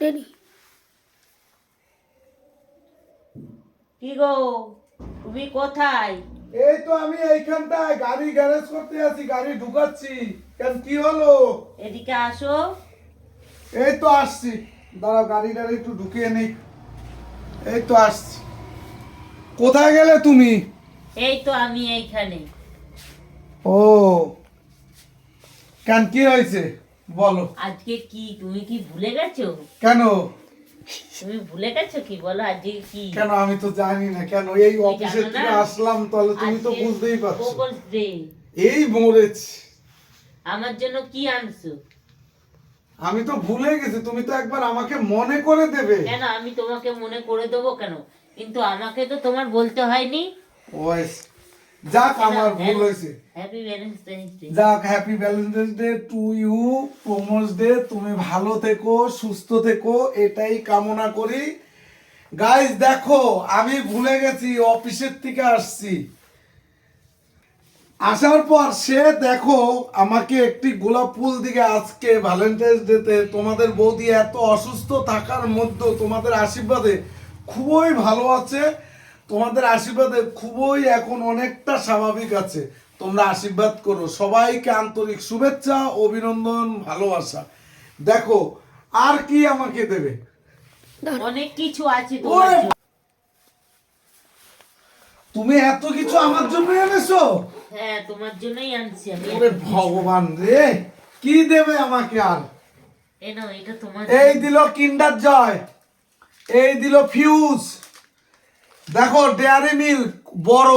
Ready. কি গো, তুমি কোথায়? এই তো আমি এইখানটায় গাড়ি গ্যারেজ করতে আছি, গাড়ি ঢুকাচ্ছি। কেন, কি হলো? এদিকে আসো। এই তো আসছি, দাঁড়াও গাড়িটা একটু ঢুকিয়ে নেই। এই তো আসছি। কোথায় গেলে তুমি? এই তো আমি এইখানে। ও, কেন কি হয়েছে বলো। আজকে কি তুমি কি ভুলে গেছো? কেন? তুমি ভুলে গেছো কি বলো, আজকে কি? কেন আমি তো জানি না। কেন এই তুমি অফিসের জানো থেকে না? আসলাম, তাহলে তুমি তো আজকে বুঝতেই পারছো। Propose day. এই মরেছি। আমার জন্য কি আনছো? আমি তো ভুলে গেছি, তুমি তো একবার আমাকে মনে করে দেবে। কেন আমি তোমাকে মনে করে দেবো কেন? কিন্তু আমাকে তো তোমার বলতে হয়নি। ওয়েস, যাক আমার ভুল হয়েছে। Happy Valentine's Day. যাক, happy Valentine's Day to you. Promise Day, তুমি ভালো থেকো, সুস্থ থেকো, এটাই কামনা করি। গাইস দেখো, আমি ভুলে গেছি, অফিসের থেকে আসছি। আসার পর সে দেখো আমাকে একটি গোলাপ ফুল দিকে, আজকে ভ্যালেন্টাইন্স ডেতে তোমাদের বৌদি এত অসুস্থ থাকার মধ্যেও তোমাদের আশীর্বাদে খুবই ভালো আছে। তোমাদের আশীর্বাদে খুবই এখন অনেকটা স্বাভাবিক আছে। তোমরা আশীর্বাদ করো। সবাইকে আন্তরিক শুভেচ্ছা, অভিনন্দন, ভালোবাসা। দেখো আর কি আমাকে দেবে? অনেক কিছু আছে তোমার ওরে, জন্য। তুমি এত কিছু আমার জন্য এনেছো? হ্যাঁ, তোমার জন্যই আনছি আমি। ওরে ভগবান রে, কি দেবে আমাকে আর? এই নাও, এটা তোমার এই জন্য। দিল কিন্ডার জয়, এই দিল ফিউজ, দেখো ডেয়ারি মিল্ক বড়,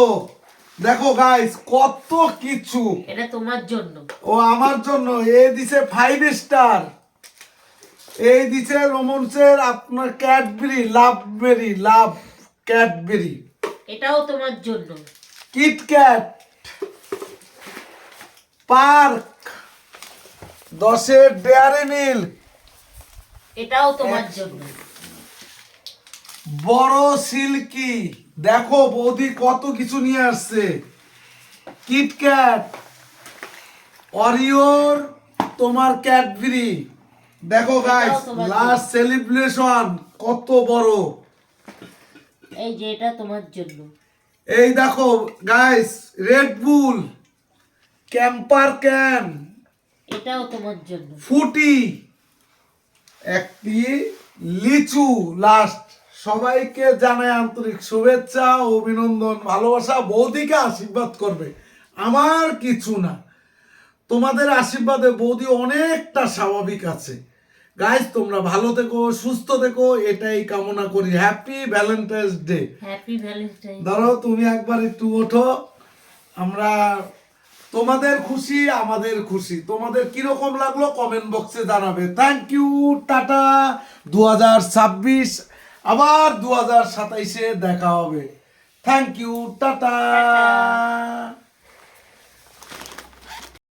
দেখো গাইস কত কিছু। এটা তোমার জন্য। ও আমার জন্য এই দিছে 5 স্টার, এই দিছে রোমন্সের আপনার ক্যাডবেরি লাভবেরি, লাভ ক্যাডবেরি, এটাও তোমার জন্য। কিটক্যাট, পার্ক, 10-এর ডেয়ারি মিল্ক, এটাও তোমার জন্য। বড় সিল্কি, দেখো বৌদি কত কিছু নিয়ে আসছে। কিটক্যাট, অরিওর, তোমার ক্যাডবেরি, দেখো গাইস তোমার লাস্ট সেলিব্রেশন কত বড়। এই যে এটা তোমার জন্য। এই দেখো guys Red Bull, camper can, এটাও তোমার জন্য। ফুটি, একটি লিচু। লাস্ট সবাইকে জানাই আন্তরিক শুভেচ্ছা, অভিনন্দন, ভালোবাসা। বৌদিকে আশীর্বাদ করবে, আমার কিছু না। তোমাদের আশীর্বাদে বৌদি অনেকটা স্বাভাবিক আছে। গাইস তোমরা ভালো থেকো, সুস্থ থেকো, এটাই কামনা করি। Happy Valentine's day. Happy Valentine. ধরো তুমি একবার একটু ওঠো। আমরা, তোমাদের খুশি আমাদের খুশি। তোমাদের কিরকম লাগলো কমেন্ট বক্সে জানাবে। Thank you, tata. 2026 আবার 2027-এ দেখা হবে। Thank you, tata.